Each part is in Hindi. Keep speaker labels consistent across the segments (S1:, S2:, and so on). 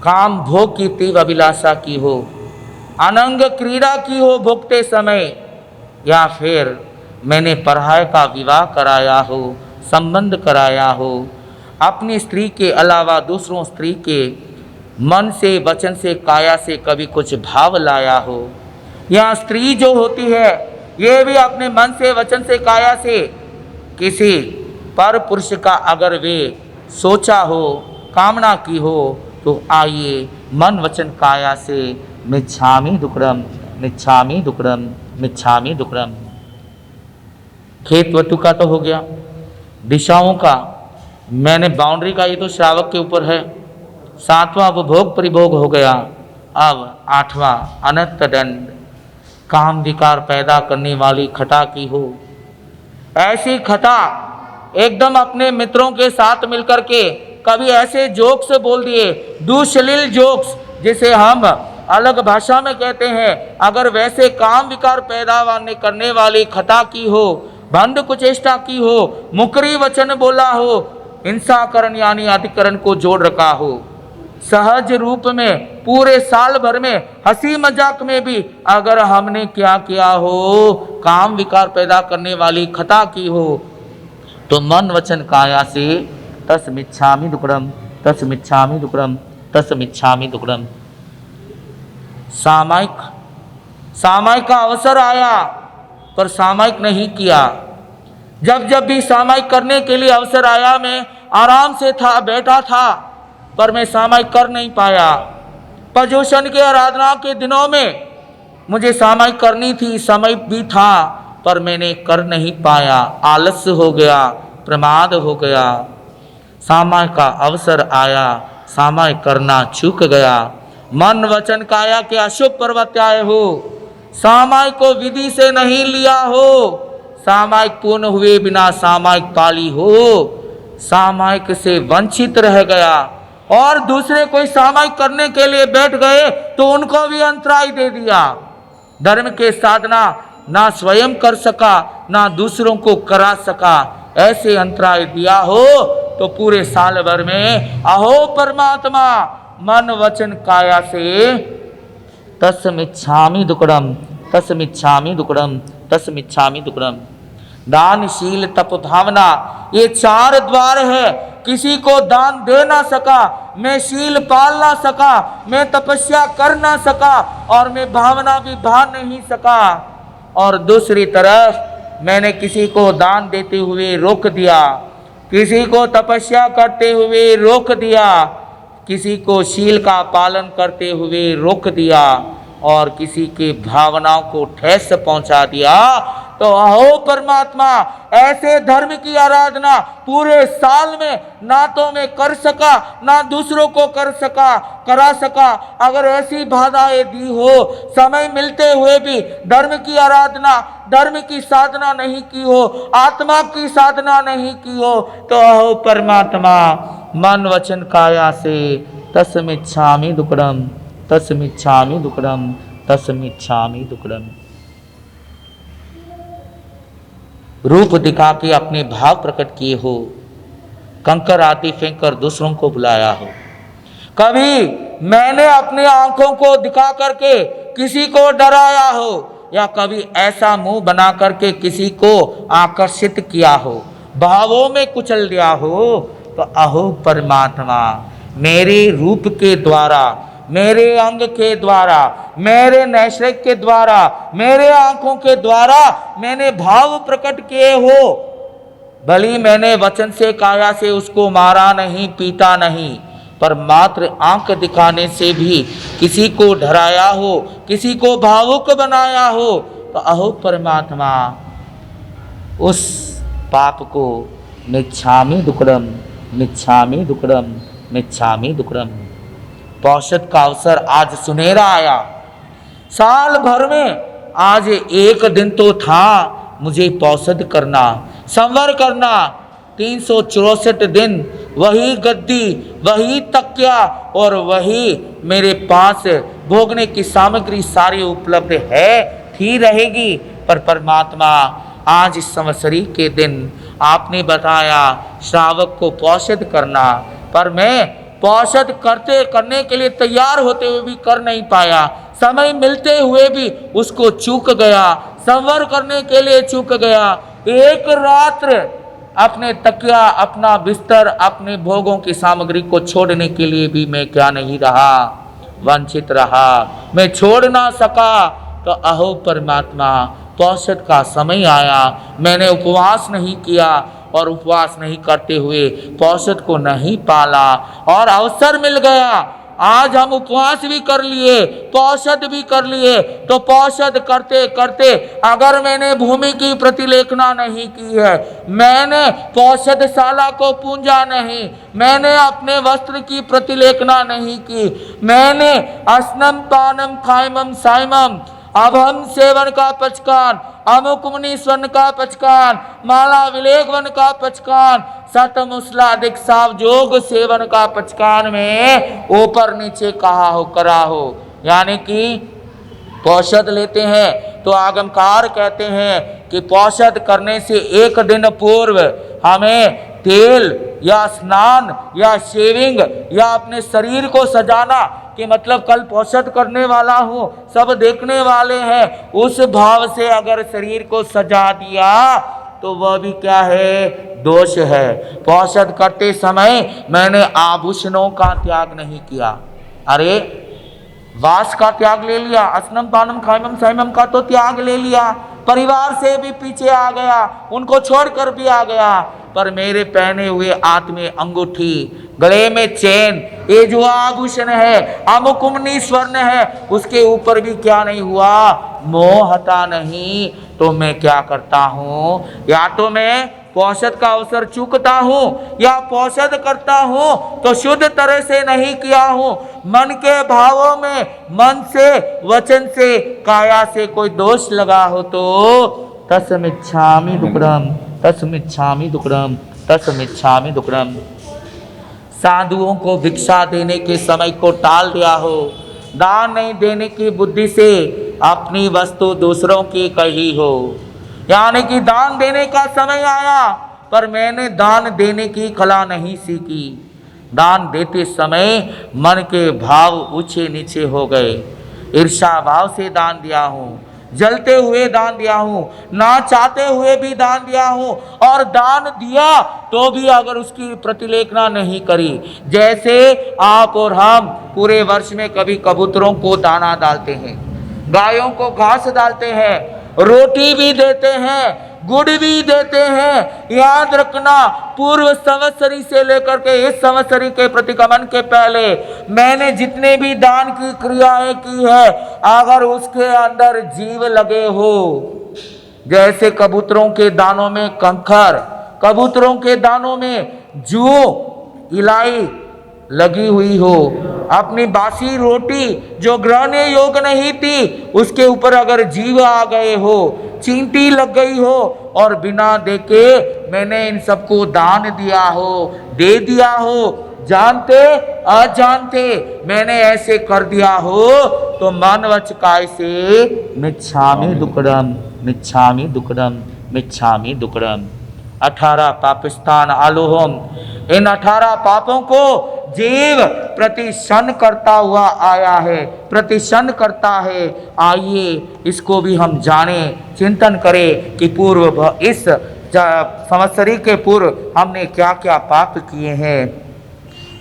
S1: काम भोग की तीव्र अभिलाषा की हो, अनंग क्रीड़ा की हो भोगते समय, या फिर मैंने पढ़ाई का विवाह कराया हो, संबंध कराया हो, अपनी स्त्री के अलावा दूसरों स्त्री के मन से, वचन से, काया से कभी कुछ भाव लाया हो, या स्त्री जो होती है ये भी अपने मन से, वचन से, काया से किसी पर पुरुष का अगर वे सोचा हो, कामना की हो, तो आइए मन वचन काया से मिच्छामि दुक्कडम, मिच्छामि दुक्कडम, मिच्छामि दुक्कडम। खेत वतु का तो हो गया, दिशाओं का मैंने बाउंड्री का, ये तो श्रावक के ऊपर है। सातवां उपभोग परिभोग हो गया। अब आठवां अनंत दंड, काम विकार पैदा करने वाली खटा की हो, ऐसी खटा एकदम अपने मित्रों के साथ मिलकर के कभी ऐसे जोक्स बोल दिए, दुश्लील जोक्स जिसे हम अलग भाषा में कहते हैं, अगर वैसे काम विकार पैदा करने वाली खटा की हो, बंध कुचेष्टा की हो, मुकरी वचन बोला हो, हिंसाकरण यानी अधिकरण को जोड़ रखा हो, सहज रूप में पूरे साल भर में हंसी मजाक में भी अगर हमने क्या किया हो, काम विकार पैदा करने वाली खता की हो, तो मन वचन काया से तस्मिच्छामि दुक्कडम, तस्मिच्छामि दुक्कडम, तस्मिच्छामि दुक्कडम। सामायिक का अवसर आया पर सामायिक नहीं किया। जब जब भी सामायिक करने के लिए अवसर आया, मैं आराम से था, बैठा था, पर मैं सामायिक कर नहीं पाया। प्रजोषण के आराधना के दिनों में मुझे सामायिक करनी थी, समय भी था, पर मैंने कर नहीं पाया, आलस्य हो गया, प्रमाद हो गया। सामायिक का अवसर आया, सामायिक करना चूक गया। मन वचन काया के अशुभ प्रवत्याय हो, सामायिक को विधि से नहीं लिया हो, सामायिक पूर्ण हुए बिना सामायिक पाली हो, सामायिक से वंचित रह गया और दूसरे कोई सामायिक करने के लिए बैठ गए तो उनको भी अंतराय दे दिया। धर्म के साधना ना स्वयं कर सका, ना दूसरों को करा सका, ऐसे अंतराय दिया हो तो पूरे साल भर में अहो परमात्मा मन वचन काया से तस्मिच्छामि दुक्कडम, तस्मिच्छामि दुक्कडम, तस्मिच्छामि दुक्कडम। दान, शील, तप, भावना, ये चार द्वार है। किसी को दान दे ना सका, मैं शील पाल ना सका, मैं तपस्या कर ना सका, और मैं भावना भी भा नहीं सका, और दूसरी तरफ मैंने किसी को दान देते हुए रोक दिया, किसी को तपस्या करते हुए रोक दिया, किसी को शील का पालन करते हुए रोक दिया, और किसी के भावनाओं को ठेस पहुंचा दिया, तो अहो परमात्मा ऐसे धर्म की आराधना पूरे साल में ना तो मैं कर सका, ना दूसरों को करा सका। अगर ऐसी बाधाएं दी हो, समय मिलते हुए भी धर्म की आराधना, धर्म की साधना नहीं की हो, आत्मा की साधना नहीं की हो, तो अहो परमात्मा मन वचन काया से तस्मिच्छामि दुक्कडम, तस्मिच्छामि दुक्कडम, तस्मिच्छामि दुक्कडम। रूप दिखा के अपने भाव प्रकट किए हो, कंकर आदि फेंक कर दूसरों को बुलाया हो, कभी मैंने अपनी आंखों को दिखा करके किसी को डराया हो, या कभी ऐसा मुंह बना करके किसी को आकर्षित किया हो, भावों में कुचल दिया हो, तो अहो परमात्मा मेरे रूप के द्वारा, मेरे अंग के द्वारा, मेरे नैसर्गिक के द्वारा, मेरे आंखों के द्वारा मैंने भाव प्रकट किए हो। भली मैंने वचन से काया से उसको मारा नहीं, पीटा नहीं, पर मात्र आंख दिखाने से भी किसी को डराया हो, किसी को भावुक बनाया हो, तो अहो परमात्मा उस पाप को मिच्छामि दुक्कडम, मिच्छामि दुक्कडम, मिच्छामि दुक्कडम। पौषध का अवसर आज सुनहरा आया। साल भर में आज एक दिन तो था मुझे पौषध करना, संवर करना। 364 दिन वही गद्दी, वही तकिया और वही मेरे पास भोगने की सामग्री सारी उपलब्ध है, थी, रहेगी। पर परमात्मा आज इस संवत्सरी के दिन आपने बताया श्रावक को पौषध करना, पर मैं पौषध करने के लिए तैयार होते हुए भी कर नहीं पाया, समय मिलते हुए भी उसको चूक गया, संवर करने के लिए चूक गया। एक रात्र अपने तकिया, अपना बिस्तर, अपने भोगों की सामग्री को छोड़ने के लिए भी मैं क्या नहीं रहा, वंचित रहा, मैं छोड़ ना सका। तो अहो परमात्मा, पौषध का समय आया, मैंने उपवास नहीं किया और उपवास नहीं करते हुए पौषध को नहीं पाला और अवसर मिल गया। आज हम उपवास भी कर लिए, पौषध भी कर लिए, तो पौषध करते करते अगर मैंने भूमि की प्रतिलेखना नहीं की है, मैंने पौषधशाला को पूंजा नहीं, मैंने अपने वस्त्र की प्रतिलेखना नहीं की, मैंने अस्नम पानम खाइमम साइमम अभम सेवन का पचकान, अमुक मुनि स्वर्ण का पचकान, माला विलेख वन का पचकान, सतमुसलाधिक साव जोग सेवन का पचकान में ऊपर नीचे कहा हो करा हो। यानी कि पौषध लेते हैं तो आगमकार कहते हैं कि पौषध करने से एक दिन पूर्व हमें तेल या स्नान या शेविंग या अपने शरीर को सजाना, कि मतलब कल पौषध करने वाला हूँ, सब देखने वाले हैं, उस भाव से अगर शरीर को सजा दिया तो वह भी क्या है, दोष है। पौषध करते समय मैंने आभूषणों का त्याग नहीं किया। अरे वास का त्याग ले लिया, अस्नम पानम खाइमम साइमम का तो त्याग ले लिया, परिवार से भी पीछे आ गया, उनको छोड़कर भी आ गया, पर मेरे पहने हुए हाथ में अंगूठी, गले में चेन, ये जो आभूषण है, अमुकुमनी स्वर्ण है, उसके ऊपर भी क्या नहीं हुआ, मोह हटा नहीं। तो मैं क्या करता हूँ, या तो मैं पौषध का अवसर चूकता हूँ या पौषध करता हूँ तो शुद्ध तरह से नहीं किया हूँ, मन के भावों में, मन से, वचन से, काया से कोई दोष लगा हो तो तस्मिच्छामि दुक्कडम, तस्मिच्छामि दुक्कडम, तस्मिच्छामि दुक्कडम। साधुओं को भिक्षा देने के समय को टाल दिया हो, दान नहीं देने की बुद्धि से अपनी वस्तु दूसरों की कही हो, यानी कि दान देने का समय आया पर मैंने दान देने की कला नहीं सीखी, दान देते समय मन के भाव ऊंचे नीचे हो गए, ईर्ष्या भाव से दान दिया हूँ, जलते हुए दान दिया हूँ, ना चाहते हुए भी दान दिया हूँ, और दान दिया तो भी अगर उसकी प्रतिलेखना नहीं करी। जैसे आप और हम पूरे वर्ष में कभी कबूतरों को दाना डालते हैं, गायों को घास डालते हैं, रोटी भी देते हैं, गुड़ भी देते हैं। याद रखना, पूर्व संवत्सरी से लेकर के इस संवत्सरी के प्रतिगमन के पहले मैंने जितने भी दान की क्रियाएं की है, अगर उसके अंदर जीव लगे हो, जैसे कबूतरों के दानों में कंखर, कबूतरों के दानों में जू, इलाई लगी हुई हो, अपनी बासी रोटी जो ग्रहण योग्य नहीं थी उसके ऊपर अगर जीव आ गए हो, चींटी लग गई हो, और बिना देके मैंने इन सबको दान दिया हो, दे दिया हो, जानते अजानते मैंने ऐसे कर दिया हो, तो मन वच काय से मिच्छामि दुक्कडम, मिच्छामि दुक्कडम, मिच्छामि दुक्कडम। 18 पापिस्तान आलोहम, इन 18 पापों को जीव प्रतिशन करता हुआ आया है, प्रतिशन करता है। आइए इसको भी हम जाने, चिंतन करें कि पूर्व इस संवत्सरी के पूर्व हमने क्या क्या पाप किए हैं।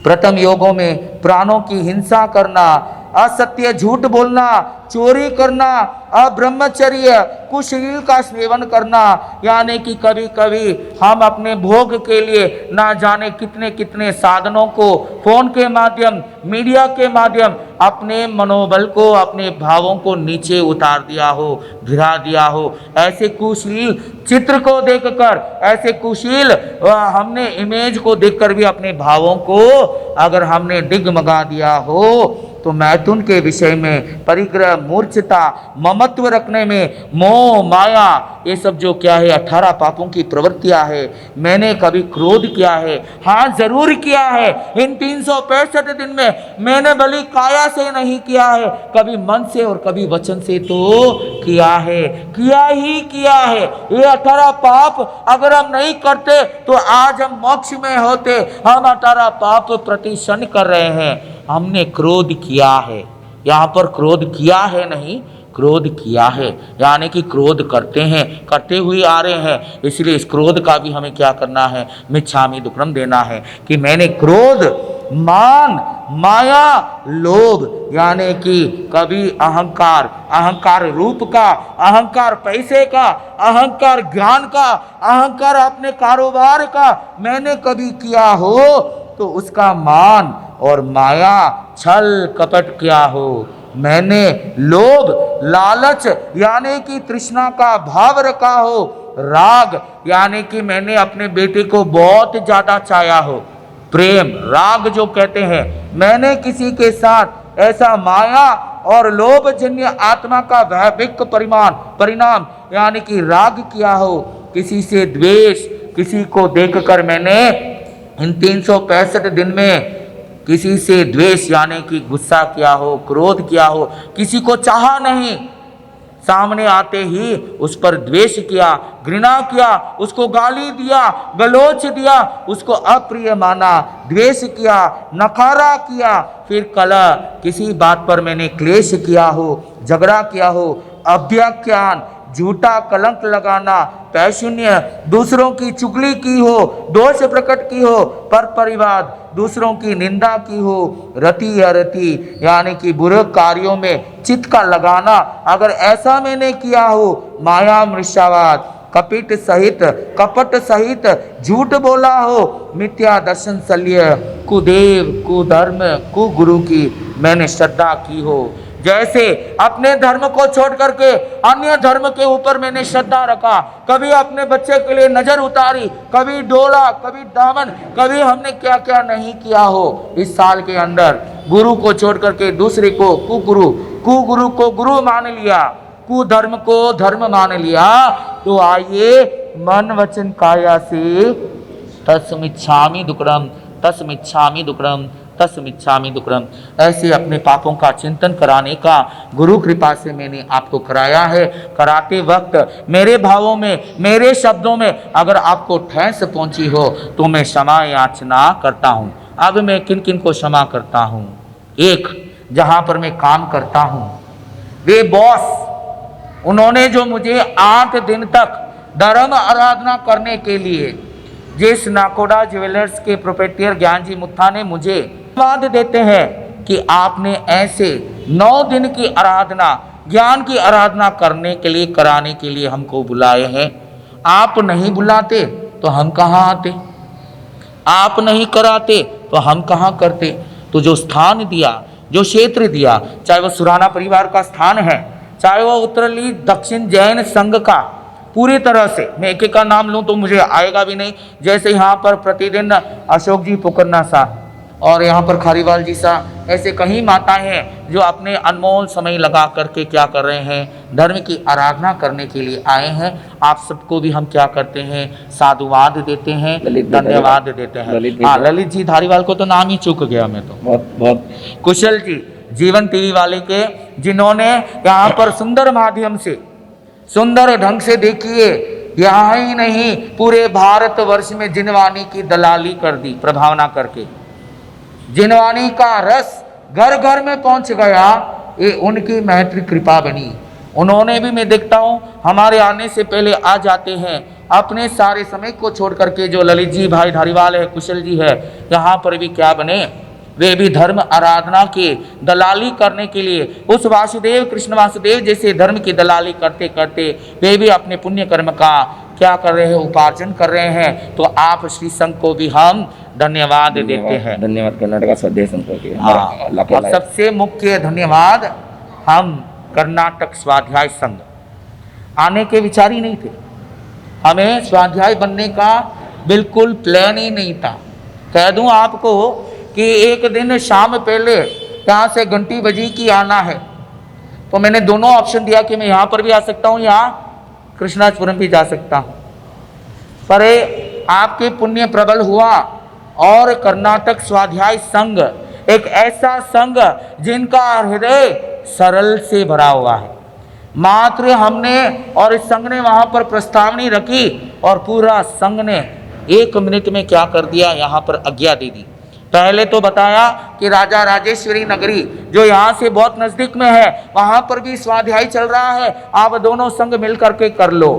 S1: प्रथम योगों में प्राणों की हिंसा करना, असत्य झूठ बोलना, चोरी करना, अब्रह्मचर्य, कुशील का सेवन करना, यानी कि कभी कभी हम अपने भोग के लिए ना जाने कितने कितने साधनों को फोन के माध्यम, मीडिया के माध्यम अपने मनोबल को, अपने भावों को नीचे उतार दिया हो, गिरा दिया हो। ऐसे कुशील चित्र को देखकर, ऐसे कुशील हमने इमेज को देखकर भी अपने भावों को अगर हमने डिगमगा दिया हो तो मैथुन के विषय में परिग्रह, मूर्छता, ममत्व रखने में, मोह, माया, ये सब जो क्या है 18 पापों की प्रवृत्तियां है। मैंने कभी क्रोध किया है? हाँ जरूर किया है। इन 365 दिन में मैंने भली काया से नहीं किया है, कभी मन से और कभी वचन से तो किया है, किया ही किया है। ये 18 पाप अगर हम नहीं करते तो आज हम मोक्ष में होते। हम 18 पाप प्रतिक्षण कर रहे हैं। हमने क्रोध किया है, यहाँ पर क्रोध किया है नहीं, क्रोध किया है, यानी कि क्रोध करते हैं, करते हुए आ रहे हैं। इसलिए इस क्रोध का भी हमें क्या करना है? मिच्छामि दुक्कडम देना है कि मैंने क्रोध, मान, माया, लोभ, यानी कि कभी अहंकार, अहंकार रूप का, अहंकार पैसे का, अहंकार ज्ञान का, अहंकार अपने कारोबार का मैंने कभी किया हो तो उसका मान और माया, छल कपट क्या हो। मैंने लोभ, लालच यानी कि तृष्णा का भाव रखा हो, राग यानी कि मैंने अपने बेटे को बहुत ज्यादा चाहा हो, प्रेम, राग जो कहते हैं, मैंने किसी के साथ ऐसा माया और लोभ जन्य आत्मा का वैभिक परिणाम यानी कि राग किया हो, किसी से द्वेष, किसी को देखकर मैंने इन 365 दिन में किसी से द्वेष यानी कि गुस्सा किया हो, क्रोध किया हो, किसी को चाहा नहीं, सामने आते ही उस पर द्वेष किया, घृणा किया, उसको गाली दिया, गलोच दिया, उसको अप्रिय माना, द्वेष किया, नकारा किया, फिर कलह, किसी बात पर मैंने क्लेश किया हो, झगड़ा किया हो, अभ्याख्यान, झूठा कलंक लगाना, पैशून्य, दूसरों की चुगली की हो, दोष प्रकट की हो, पर परिवाद, दूसरों की निंदा की हो, रति अरति यानी कि बुरे कार्यों में चित्त का लगाना, अगर ऐसा मैंने किया हो, माया मृषावाद, कपट सहित झूठ बोला हो, मिथ्या दर्शन शल्य, कुदेव, कुधर्म, कुगुरु की मैंने श्रद्धा की हो, जैसे अपने धर्म को छोड़ करके अन्य धर्म के ऊपर मैंने श्रद्धा रखा, कभी अपने बच्चे के लिए नजर उतारी, कभी डोला, कभी दामन, कभी हमने क्या क्या नहीं किया हो इस साल के अंदर। गुरु को छोड़ करके दूसरे को कुगुरु को गुरु मान लिया, कुधर्म को धर्म मान लिया। तो आइए मन वचन काया से तस्मिच्छामि दुक्कडम, तस्मिच्छामि दुक्कडम, तस्मिच्छामि दुक्कडम, ऐसे अपने पापों का चिंतन कराने का गुरु कृपा से मैंने आपको कराया है। कराते वक्त मेरे भावों में, मेरे शब्दों में अगर आपको ठेस पहुंची हो तो मैं क्षमा याचना करता हूं। अब मैं किन किन को क्षमा करता हूं? एक, जहां पर मैं काम करता हूं, वे बॉस, उन्होंने जो मुझे 8 दिन तक धर्म आराधना करने के लिए, जिस नाकोडा ज्वेलर्स के प्रोप्राइटर ज्ञान जी मुत्था ने मुझे धन्यवाद देते हैं कि आपने ऐसे 9 दिन की आराधना, ज्ञान की आराधना करने के लिए, कराने के लिए हमको बुलाए हैं। आप नहीं बुलाते तो हम कहाँ आते? आप नहीं कराते तो हम कहाँ करते? तो जो स्थान दिया, जो क्षेत्र दिया, चाहे वो सुराना परिवार का स्थान है, चाहे वो उत्तरली दक्षिण जैन संघ का, पूरी तरह से मैं एक एक का नाम लूं तो मुझे आएगा भी नहीं। जैसे यहाँ पर प्रतिदिन अशोक जी पुकरना सा और यहाँ पर खारीवाल जी सा, ऐसे कई माताएं हैं जो अपने अनमोल समय लगा करके क्या कर रहे हैं? धर्म की आराधना करने के लिए आए हैं। आप सबको भी हम क्या करते हैं? साधुवाद देते हैं, धन्यवाद देते हैं। हाँ, ललित जी धारीवाल को तो नाम ही चूक गया मैं तो। बहुत कुशल जी जीवन टीवी वाले के, जिन्होंने यहाँ पर सुंदर माध्यम से, सुंदर ढंग से, देखिए यहाँ ही नहीं पूरे भारतवर्ष में जिनवानी की दलाली कर दी, प्रभावना करके जिनवानी का रस घर घर में पहुंच गया। ये उनकी मैत्री कृपा बनी। उन्होंने भी, मैं देखता हूँ हमारे आने से पहले आ जाते हैं, अपने सारे समय को छोड़ करके। जो ललित जी भाई धारीवाल है, कुशल जी है, यहाँ पर भी क्या बने? वे भी धर्म आराधना के दलाली करने के लिए, उस वासुदेव, कृष्ण वासुदेव जैसे धर्म की दलाली करते करते वे भी अपने पुण्य कर्म का क्या कर रहे हैं? उपार्जन कर रहे हैं। तो आप श्री संघ को भी हम धन्यवाद देते हैं।
S2: धन्यवाद कर्नाटक स्वाध्याय संघ को।
S1: हाँ, और सबसे मुख्य धन्यवाद हम कर्नाटक स्वाध्याय संघ, आने के विचार ही नहीं थे, हमें स्वाध्याय बनने का बिल्कुल प्लान ही नहीं था। कह दूं आपको कि एक दिन शाम पहले यहाँ से घंटी बजी कि आना है, तो मैंने दोनों ऑप्शन दिया कि मैं यहाँ पर भी आ सकता हूँ, यहाँ कृष्णाजपुरम भी जा सकता हूँ। पर आपके पुण्य प्रबल हुआ और कर्नाटक स्वाध्याय संघ एक ऐसा संघ जिनका हृदय सरल से भरा हुआ है। मात्र हमने और इस संघ ने वहां पर प्रस्तावनी रखी और पूरा संघ ने 1 मिनट में क्या कर दिया, यहाँ पर आज्ञा दे दी। पहले तो बताया कि राजा राजेश्वरी नगरी जो यहाँ से बहुत नजदीक में है, वहां पर भी स्वाध्याय चल रहा है, आप दोनों संघ मिल करके कर लो।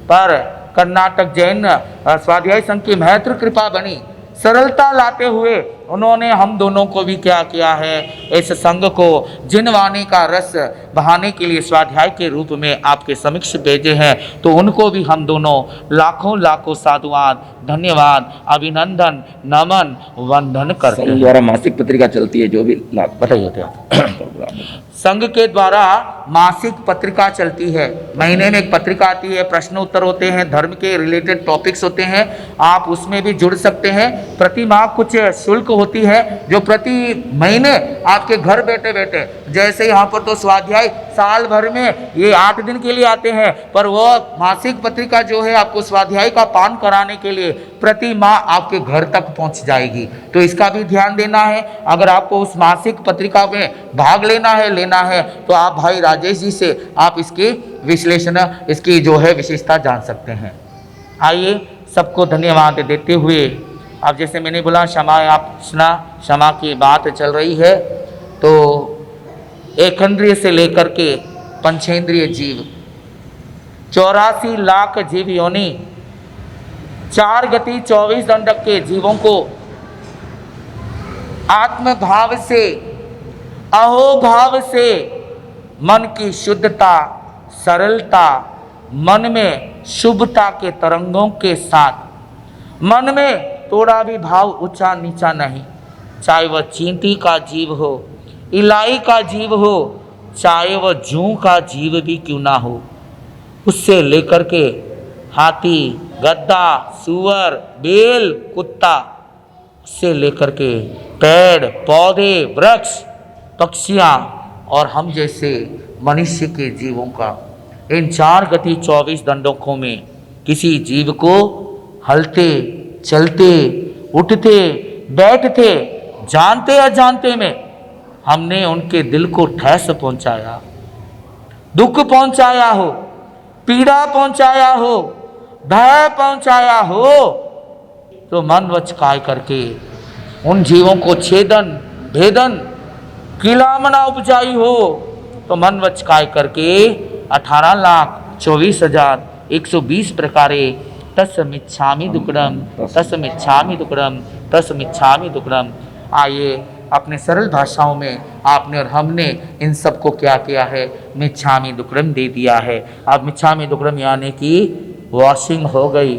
S1: पर कर्नाटक जैन स्वाध्याय संघ की महत्र कृपा बनी, सरलता लाते हुए उन्होंने हम दोनों को भी क्या किया है, इस संघ को जिनवाणी का रस बहाने के लिए स्वाध्याय के रूप में आपके समक्ष भेजे हैं। तो उनको भी हम दोनों लाखों लाखों साधुवाद, धन्यवाद, अभिनंदन, नमन, वंदन करते
S2: संघ
S1: हैं।
S2: द्वारा मासिक पत्रिका चलती है, जो भी लाभ
S1: बताइए क्या? संघ के द्वारा मासिक पत्रिका चलती है, महीने में एक पत्रिका आती है, प्रश्न उत्तर होते हैं, धर्म के रिलेटेड टॉपिक्स होते हैं, आप उसमें भी जुड़ सकते हैं। प्रति माह कुछ शुल्क होती है जो प्रति महीने आपके घर बैठे बैठे, जैसे यहाँ पर तो स्वाध्याय साल भर में ये 8 दिन के लिए आते हैं, पर वो मासिक पत्रिका जो है आपको स्वाध्याय का पान कराने के लिए प्रति माह आपके घर तक पहुंच जाएगी। तो इसका भी ध्यान देना है। अगर आपको उस मासिक पत्रिका में भाग लेना है तो आप भाई राजेश जी से आप इसकी विश्लेषण, इसकी जो है विशेषता जान सकते हैं। आइए सबको धन्यवाद देते हुए, अब जैसे मैंने बोला क्षमा याचना, क्षमा की बात चल रही है, तो एकेंद्रिय से लेकर के पंचेंद्रिय जीव 84 लाख जीव योनि, 4 गति 24 दंडक के जीवों को आत्मभाव से, अहोभाव से, मन की शुद्धता, सरलता, मन में शुभता के तरंगों के साथ, मन में थोड़ा भी भाव ऊंचा नीचा नहीं, चाहे वह चींटी का जीव हो, इलाई का जीव हो, चाहे वह जूं का जीव भी क्यों ना हो, उससे लेकर के हाथी, गद्दा, सूअर, बेल, कुत्ता, से लेकर के पेड़, पौधे, वृक्ष, पक्षियाँ और हम जैसे मनुष्य के जीवों का, इन 4 गति 24 दंडकों में किसी जीव को हलते, चलते, उठते, बैठते, जानते अजानते में हमने उनके दिल को ठेस पहुंचाया, दुख पहुंचाया हो, पीड़ा पहुंचाया हो, भय पहुंचाया हो, तो मन वच काय करके उन जीवों को छेदन, भेदन, किलामना उपजाई हो, तो मन वच काय करके 18,24,120 प्रकारे तस्मिच्छामि दुक्कडम, तस्मिच्छामि दुक्कडम, तस्मिच्छामि दुक्कडम। आइए अपने सरल भाषाओं में आपने और हमने इन सबको क्या किया है, मिच्छामि दुक्कडम दे दिया है। अब मिच्छामि दुक्कडम यानी कि वॉशिंग हो गई,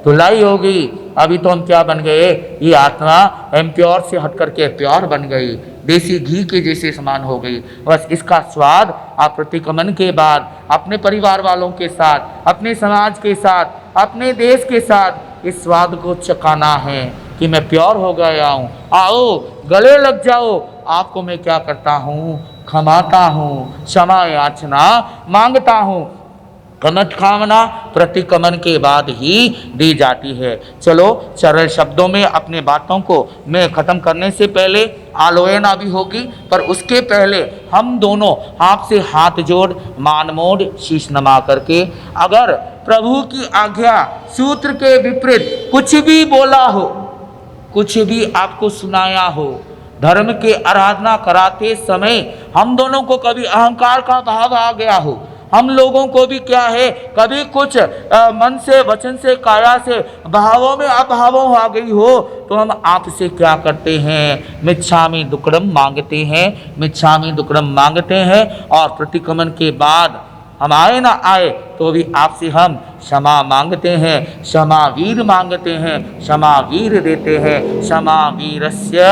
S1: धुलाई हो गई। अभी तो हम क्या बन गए, ये आत्मा इम्प्योर से हट करके प्योर बन गई, देसी घी के जैसे समान हो गई। बस इसका स्वाद आप प्रतिक्रमण के बाद अपने परिवार वालों के साथ, अपने समाज के साथ, अपने देश के साथ इस स्वाद को चखाना है कि मैं प्योर हो गया हूँ। आओ गले लग जाओ, आपको मैं क्या करता हूँ, क्षमाता हूँ, क्षमा याचना मांगता हूँ। कामना प्रतिक्रमण के बाद ही दी जाती है। चलो सरल शब्दों में अपने बातों को मैं खत्म करने से पहले आलोचना भी होगी, पर उसके पहले हम दोनों आपसे हाथ जोड़, मान मोड़, शीश नमा करके, अगर प्रभु की आज्ञा सूत्र के विपरीत कुछ भी बोला हो, कुछ भी आपको सुनाया हो, धर्म के आराधना कराते समय हम दोनों को कभी अहंकार का भाव आ गया हो, हम लोगों को भी क्या है कभी कुछ मन से, वचन से, काया से भावों में अभावों आ गई हो, तो हम आपसे क्या करते हैं, मिच्छामि दुक्कडम मांगते हैं, मिच्छामि दुक्कडम मांगते हैं। और प्रतिक्रमण के बाद हम आए ना आए तो भी आपसे हम क्षमा मांगते हैं, क्षमा वीर मांगते हैं, क्षमा वीर देते हैं। क्षमा वीरस्य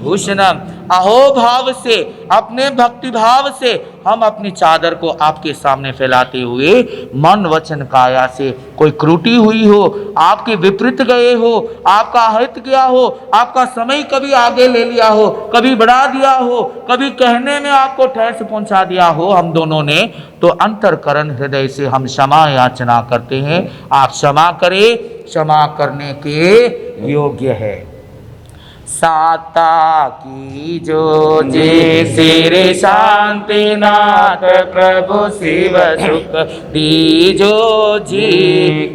S1: भूषणम। अहो भाव से, अपने भक्ति भाव से हम अपनी चादर को आपके सामने फैलाते हुए मन वचन काया से कोई त्रुटि हुई हो, आपके विपरीत गए हो, आपका हित किया हो, आपका समय कभी आगे ले लिया हो, कभी बढ़ा दिया हो, कभी कहने में आपको ठेस पहुंचा दिया हो हम दोनों ने, तो अंतरकरण हृदय से हम क्षमा याचना करते हैं। आप क्षमा करें, क्षमा करने के योग्य है। साता की जो जी सिर शांतिनाथ प्रभु शिव सुख दीजो जी,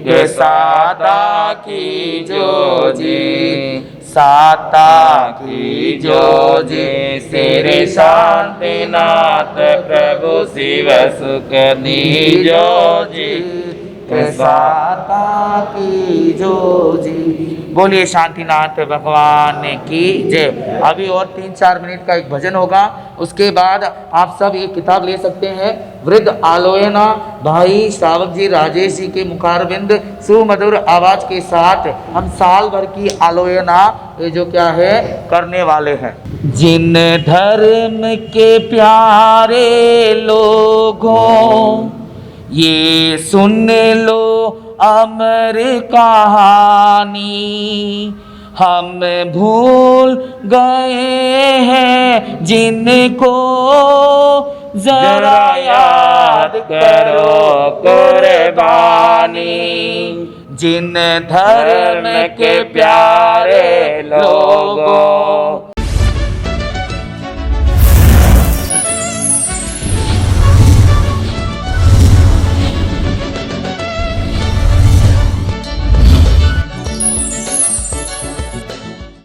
S1: के साता की जो जी, साता की जो जी सिर शांतिनाथ प्रभु शिव सुख दीजो जी, के साता की जो जी। बोलिए शांतिनाथ भगवान की जय। अभी और 3-4 मिनट का एक भजन होगा, उसके बाद आप सब ये किताब ले सकते हैं। वृद्ध आलोयना भाई श्रावक जी राजेश जी के मुखारविंद सुमधुर आवाज के साथ हम साल भर की आलोयना ये जो क्या है करने वाले हैं। जिन धर्म के प्यारे लोगों ये सुन लो अमर कहानी, हम भूल गए हैं जिनको जरा याद करो कुर्बानी। जिन धर्म के प्यारे लोगों